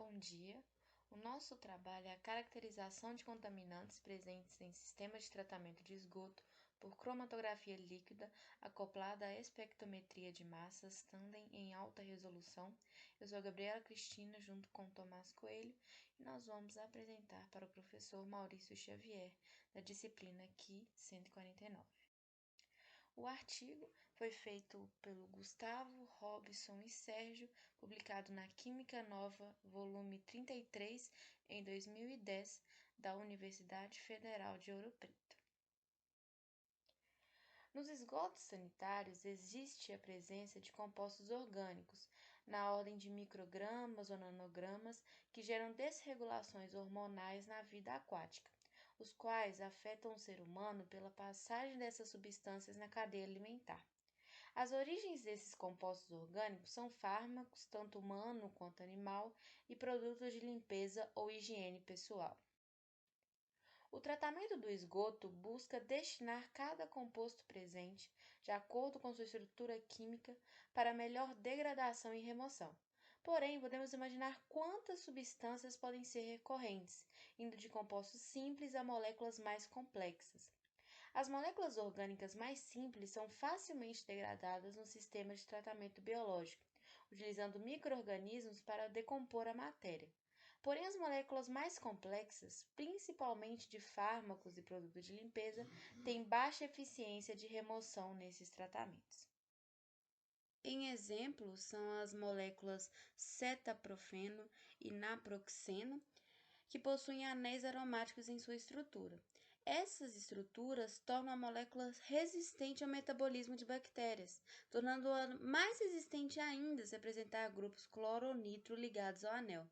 Bom dia. O nosso trabalho é a caracterização de contaminantes presentes em sistemas de tratamento de esgoto por cromatografia líquida acoplada à espectrometria de massas tandem em alta resolução. Eu sou a Gabriela Cristina, junto com Tomás Coelho, e nós vamos apresentar para o professor Maurício Xavier, da disciplina QI 149. O artigo foi feito pelo Gustavo, Robson e Sérgio, publicado na Química Nova, volume 33, em 2010, da Universidade Federal de Ouro Preto. Nos esgotos sanitários existe a presença de compostos orgânicos, na ordem de microgramas ou nanogramas, que geram desregulações hormonais na vida aquática, os quais afetam o ser humano pela passagem dessas substâncias na cadeia alimentar. As origens desses compostos orgânicos são fármacos, tanto humano quanto animal, e produtos de limpeza ou higiene pessoal. O tratamento do esgoto busca destinar cada composto presente, de acordo com sua estrutura química, para melhor degradação e remoção. Porém, podemos imaginar quantas substâncias podem ser recorrentes, indo de compostos simples a moléculas mais complexas. As moléculas orgânicas mais simples são facilmente degradadas no sistema de tratamento biológico, utilizando micro-organismos para decompor a matéria. Porém, as moléculas mais complexas, principalmente de fármacos e produtos de limpeza, têm baixa eficiência de remoção nesses tratamentos. Em exemplo, são as moléculas cetaprofeno e naproxeno, que possuem anéis aromáticos em sua estrutura. Essas estruturas tornam a molécula resistente ao metabolismo de bactérias, tornando-a mais resistente ainda se apresentar grupos cloro ou nitro ligados ao anel.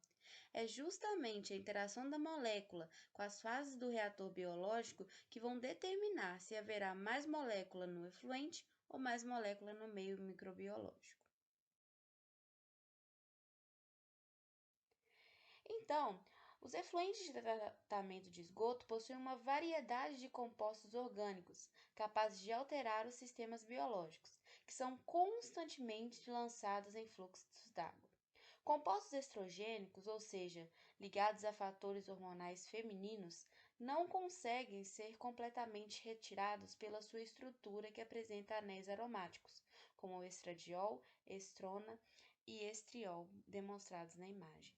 É justamente a interação da molécula com as fases do reator biológico que vão determinar se haverá mais molécula no efluente ou mais molécula no meio microbiológico. Então, os efluentes de tratamento de esgoto possuem uma variedade de compostos orgânicos capazes de alterar os sistemas biológicos, que são constantemente lançados em fluxos d'água. Compostos estrogênicos, ou seja, ligados a fatores hormonais femininos, não conseguem ser completamente retirados pela sua estrutura que apresenta anéis aromáticos, como o estradiol, estrona e estriol, demonstrados na imagem,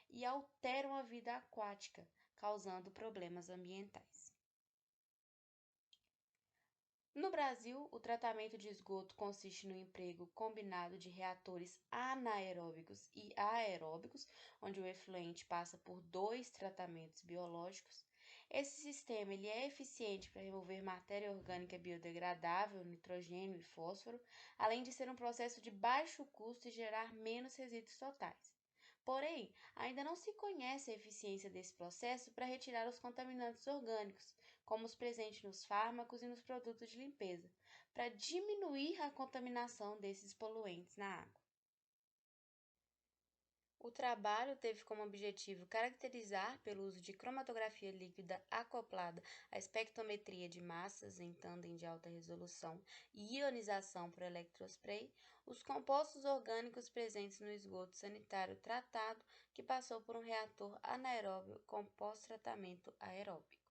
e alteram a vida aquática, causando problemas ambientais. No Brasil, o tratamento de esgoto consiste no emprego combinado de reatores anaeróbicos e aeróbicos, onde o efluente passa por dois tratamentos biológicos. Esse sistema é eficiente para remover matéria orgânica biodegradável, nitrogênio e fósforo, além de ser um processo de baixo custo e gerar menos resíduos totais. Porém, ainda não se conhece a eficiência desse processo para retirar os contaminantes orgânicos, como os presentes nos fármacos e nos produtos de limpeza, para diminuir a contaminação desses poluentes na água. O trabalho teve como objetivo caracterizar, pelo uso de cromatografia líquida acoplada à espectrometria de massas em tandem de alta resolução e ionização por eletrospray, os compostos orgânicos presentes no esgoto sanitário tratado que passou por um reator anaeróbio com pós-tratamento aeróbico.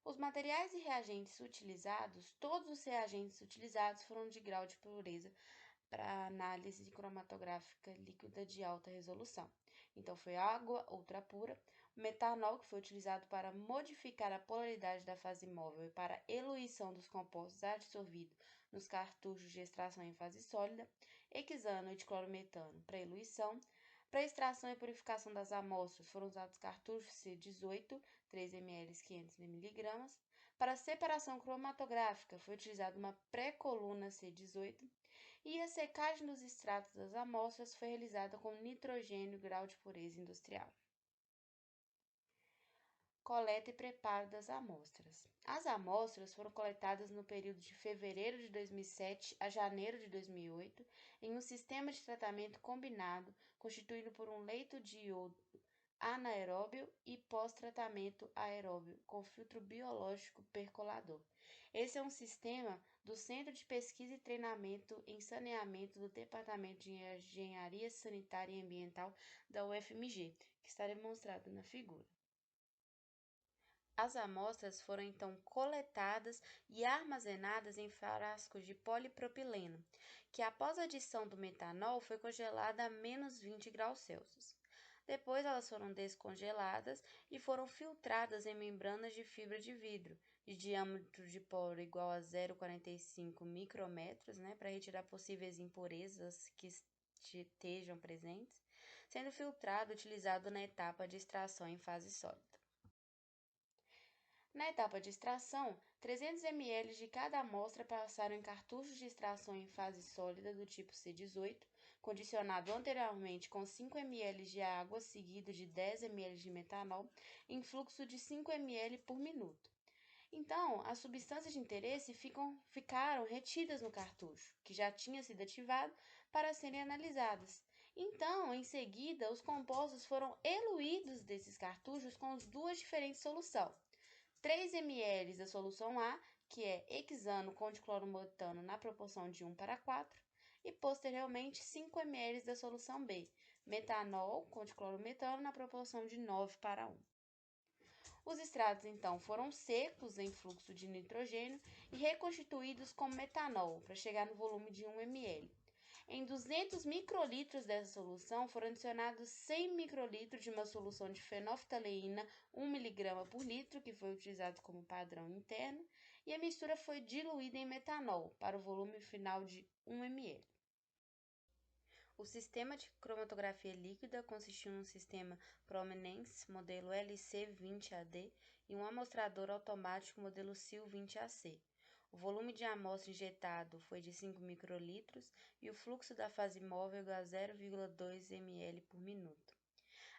Os materiais e reagentes utilizados, todos os reagentes utilizados foram de grau de pureza para análise cromatográfica líquida de alta resolução. Então, foi água ultrapura, metanol, que foi utilizado para modificar a polaridade da fase móvel e para eluição dos compostos absorvidos nos cartuchos de extração em fase sólida, hexano e diclorometano para eluição. Para extração e purificação das amostras foram usados cartuchos C18, 3 ml 500 mg. Para separação cromatográfica foi utilizada uma pré-coluna C18 e a secagem dos extratos das amostras foi realizada com nitrogênio grau de pureza industrial. Coleta e preparo das amostras. As amostras foram coletadas no período de fevereiro de 2007 a janeiro de 2008 em um sistema de tratamento combinado constituído por um leito de iodo anaeróbio e pós-tratamento aeróbio com filtro biológico percolador. Esse é um sistema do Centro de Pesquisa e Treinamento em Saneamento do Departamento de Engenharia Sanitária e Ambiental da UFMG, que está demonstrado na figura. As amostras foram então coletadas e armazenadas em frascos de polipropileno, que após a adição do metanol foi congelada a menos 20 graus Celsius. Depois elas foram descongeladas e foram filtradas em membranas de fibra de vidro, de diâmetro de poro igual a 0,45 micrômetros, para retirar possíveis impurezas que estejam presentes, sendo filtrado utilizado na etapa de extração em fase sólida. Na etapa de extração, 300 ml de cada amostra passaram em cartuchos de extração em fase sólida do tipo C18, condicionado anteriormente com 5 ml de água seguido de 10 ml de metanol, em fluxo de 5 ml por minuto. Então, as substâncias de interesse ficaram retidas no cartucho, que já tinha sido ativado, para serem analisadas. Então, em seguida, os compostos foram eluídos desses cartuchos com as duas diferentes soluções. 3 ml da solução A, que é hexano com diclorometano na proporção de 1:4, e posteriormente 5 ml da solução B, metanol com diclorometano na proporção de 9:1. Os extratos então foram secos em fluxo de nitrogênio e reconstituídos com metanol para chegar no volume de 1 ml. Em 200 microlitros dessa solução foram adicionados 100 microlitros de uma solução de fenolftaleína 1 mg por litro, que foi utilizado como padrão interno, e a mistura foi diluída em metanol para o volume final de 1 ml. O sistema de cromatografia líquida consistiu num sistema Prominence modelo LC20AD e um amostrador automático modelo SIL20AC. O volume de amostra injetado foi de 5 microlitros e o fluxo da fase móvel a 0,2 ml por minuto.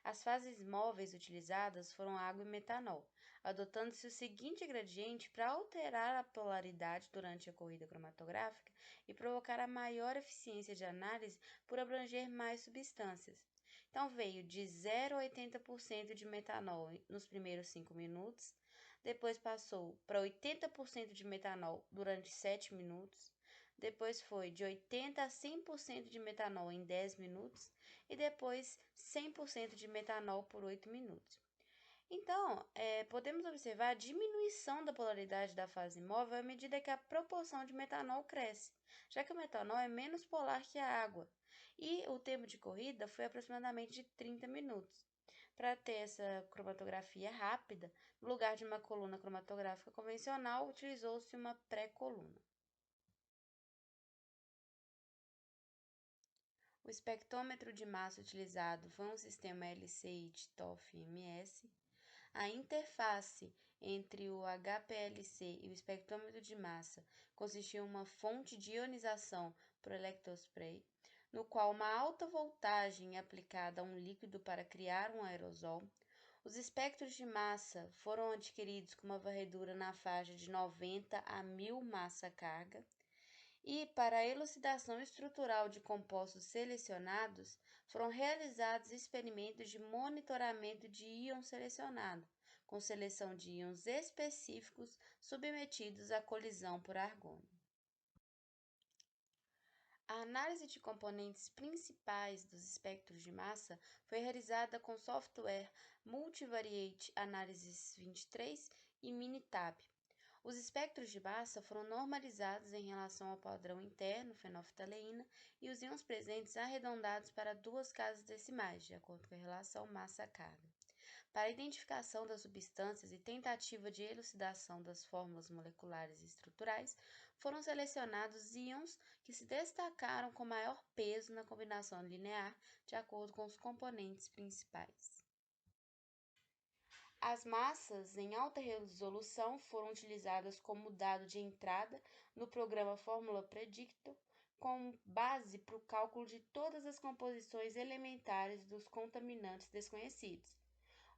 As fases móveis utilizadas foram água e metanol, adotando-se o seguinte gradiente para alterar a polaridade durante a corrida cromatográfica e provocar a maior eficiência de análise por abranger mais substâncias. Então, veio de 0 a 80% de metanol nos primeiros 5 minutos, depois passou para 80% de metanol durante 7 minutos, depois foi de 80% a 100% de metanol em 10 minutos e depois 100% de metanol por 8 minutos. Então, podemos observar a diminuição da polaridade da fase móvel à medida que a proporção de metanol cresce, já que o metanol é menos polar que a água, e o tempo de corrida foi aproximadamente de 30 minutos. Para ter essa cromatografia rápida, no lugar de uma coluna cromatográfica convencional, utilizou-se uma pré-coluna. O espectrômetro de massa utilizado foi um sistema LC-TOF-MS. A interface entre o HPLC e o espectrômetro de massa consistia em uma fonte de ionização por electrospray, no qual uma alta voltagem é aplicada a um líquido para criar um aerosol. Os espectros de massa foram adquiridos com uma varredura na faixa de 90 a 1000 massa-carga. E, para a elucidação estrutural de compostos selecionados, foram realizados experimentos de monitoramento de íon selecionado, com seleção de íons específicos submetidos à colisão por argônio. A análise de componentes principais dos espectros de massa foi realizada com software Multivariate Analysis 23 e Minitab. Os espectros de massa foram normalizados em relação ao padrão interno, fenolftaleína, e os íons presentes arredondados para 2 casas decimais, de acordo com a relação massa-carga. Para a identificação das substâncias e tentativa de elucidação das fórmulas moleculares e estruturais, foram selecionados íons que se destacaram com maior peso na combinação linear, de acordo com os componentes principais. As massas em alta resolução foram utilizadas como dado de entrada no programa Fórmula Predictor, com base para o cálculo de todas as composições elementares dos contaminantes desconhecidos.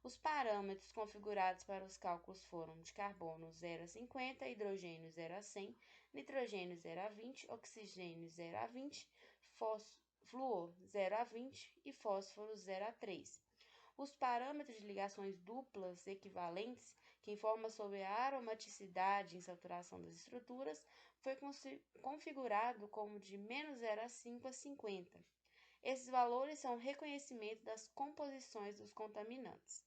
Os parâmetros configurados para os cálculos foram de carbono 0 a 50, hidrogênio 0 a 100, nitrogênio 0 a 20, oxigênio 0 a 20, flúor 0 a 20 e fósforo 0 a 3. Os parâmetros de ligações duplas equivalentes, que informa sobre a aromaticidade e insaturação das estruturas, foi configurado como de -0 a 5 a 50. Esses valores são o reconhecimento das composições dos contaminantes.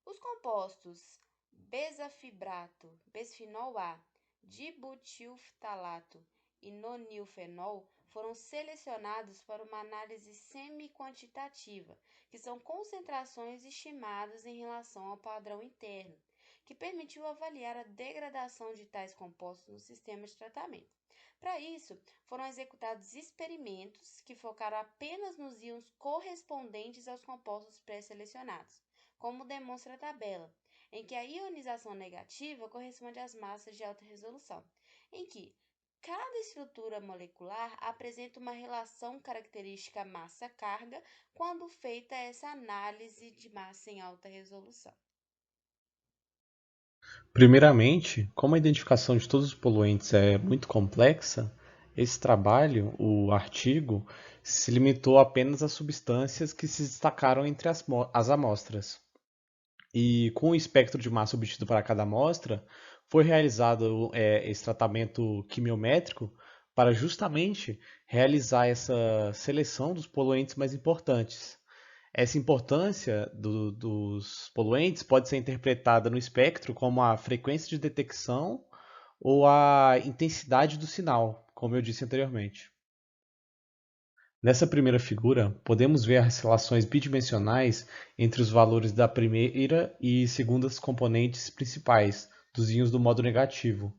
Os compostos bezafibrato, bisfenol A, dibutilftalato e nonilfenol foram selecionados para uma análise semi-quantitativa, que são concentrações estimadas em relação ao padrão interno, que permitiu avaliar a degradação de tais compostos no sistema de tratamento. Para isso, foram executados experimentos que focaram apenas nos íons correspondentes aos compostos pré-selecionados, como demonstra a tabela, em que a ionização negativa corresponde às massas de alta resolução, em que cada estrutura molecular apresenta uma relação característica massa-carga quando feita essa análise de massa em alta resolução. Primeiramente, como a identificação de todos os poluentes é muito complexa, esse trabalho, o artigo, se limitou apenas às substâncias que se destacaram entre as amostras. E com o espectro de massa obtido para cada amostra, foi realizado esse tratamento quimiométrico para justamente realizar essa seleção dos poluentes mais importantes. Essa importância dos poluentes pode ser interpretada no espectro como a frequência de detecção ou a intensidade do sinal, como eu disse anteriormente. Nessa primeira figura, podemos ver as relações bidimensionais entre os valores da primeira e segunda componentes principais dos íons do modo negativo.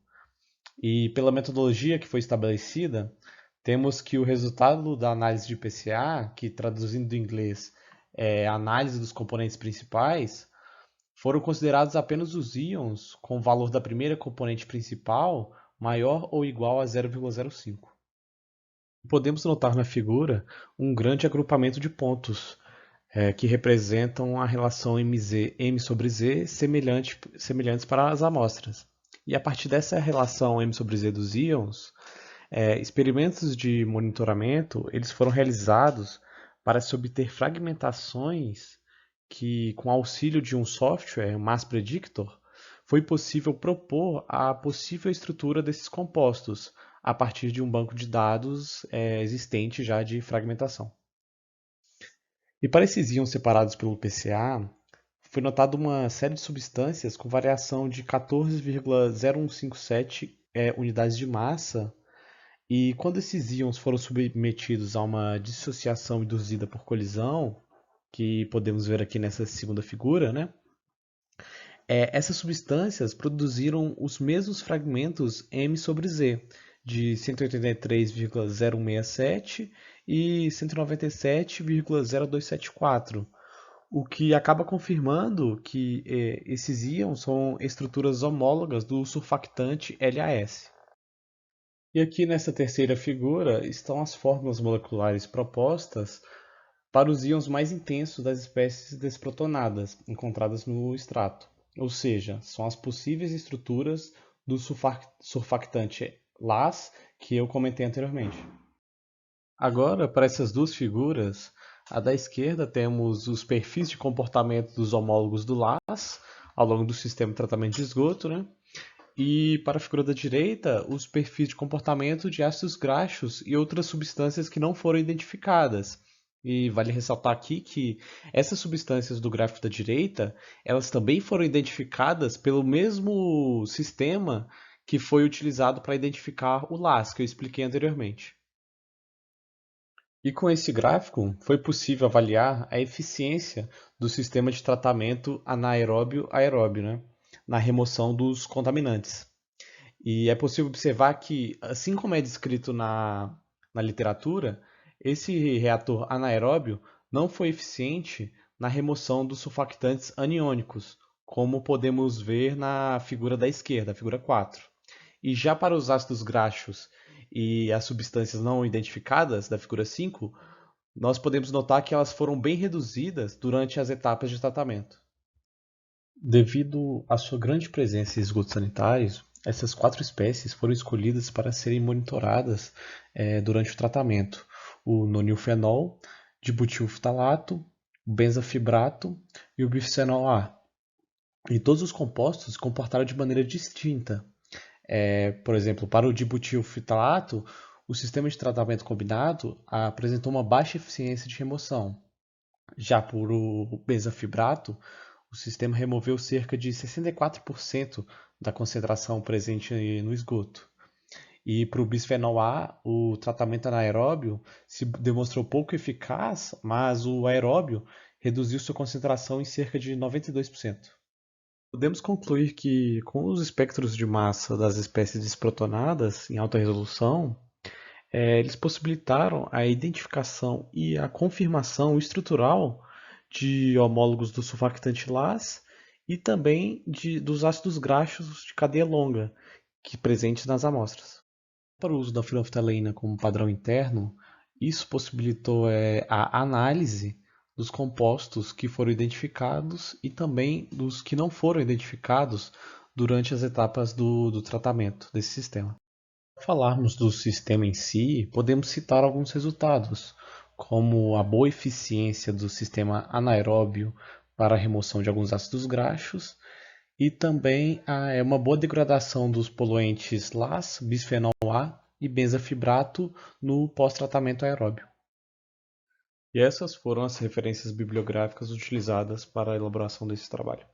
E pela metodologia que foi estabelecida, temos que o resultado da análise de PCA, que traduzindo do inglês é a análise dos componentes principais, foram considerados apenas os íons com o valor da primeira componente principal maior ou igual a 0,05. Podemos notar na figura um grande agrupamento de pontos que representam a relação M sobre Z semelhantes para as amostras. E a partir dessa relação M sobre Z dos íons, experimentos de monitoramento eles foram realizados para se obter fragmentações que, com auxílio de um software, Mass Predictor, foi possível propor a possível estrutura desses compostos a partir de um banco de dados existente já de fragmentação. E para esses íons separados pelo PCA, foi notada uma série de substâncias com variação de 14,0157 unidades de massa, e quando esses íons foram submetidos a uma dissociação induzida por colisão, que podemos ver aqui nessa segunda figura, né? Essas substâncias produziram os mesmos fragmentos M sobre Z, de 183,0167 e 197,0274, o que acaba confirmando que esses íons são estruturas homólogas do surfactante LAS. E aqui nessa terceira figura estão as fórmulas moleculares propostas para os íons mais intensos das espécies desprotonadas encontradas no extrato. Ou seja, são as possíveis estruturas do surfactante LAS que eu comentei anteriormente. Agora, para essas duas figuras, a da esquerda temos os perfis de comportamento dos homólogos do LAS ao longo do sistema de tratamento de esgoto, né? E para a figura da direita, os perfis de comportamento de ácidos graxos e outras substâncias que não foram identificadas. E vale ressaltar aqui que essas substâncias do gráfico da direita, elas também foram identificadas pelo mesmo sistema que foi utilizado para identificar o LAS, que eu expliquei anteriormente. E com esse gráfico, foi possível avaliar a eficiência do sistema de tratamento anaeróbio-aeróbio, né, na remoção dos contaminantes. E é possível observar que, assim como é descrito na literatura, esse reator anaeróbio não foi eficiente na remoção dos surfactantes aniônicos, como podemos ver na figura da esquerda, a figura 4. E já para os ácidos graxos e as substâncias não identificadas, da figura 5, nós podemos notar que elas foram bem reduzidas durante as etapas de tratamento. Devido à sua grande presença em esgotos sanitários, essas 4 espécies foram escolhidas para serem monitoradas durante o tratamento. O nonilfenol, dibutilftalato, o benzafibrato e o bifenol A. E todos os compostos se comportaram de maneira distinta. Por exemplo, para o dibutilfitalato, o sistema de tratamento combinado apresentou uma baixa eficiência de remoção. Já por o bezafibrato, o sistema removeu cerca de 64% da concentração presente no esgoto. E para o bisfenol A, o tratamento anaeróbio se demonstrou pouco eficaz, mas o aeróbio reduziu sua concentração em cerca de 92%. Podemos concluir que, com os espectros de massa das espécies desprotonadas em alta resolução, eles possibilitaram a identificação e a confirmação estrutural de homólogos do surfactante LAS e também dos ácidos graxos de cadeia longa presentes nas amostras. Para o uso da fenolftaleína como padrão interno, isso possibilitou a análise dos compostos que foram identificados e também dos que não foram identificados durante as etapas do tratamento desse sistema. Ao falarmos do sistema em si, podemos citar alguns resultados, como a boa eficiência do sistema anaeróbio para a remoção de alguns ácidos graxos e também uma boa degradação dos poluentes LAS, bisfenol A e benzafibrato no pós-tratamento aeróbio. E essas foram as referências bibliográficas utilizadas para a elaboração desse trabalho.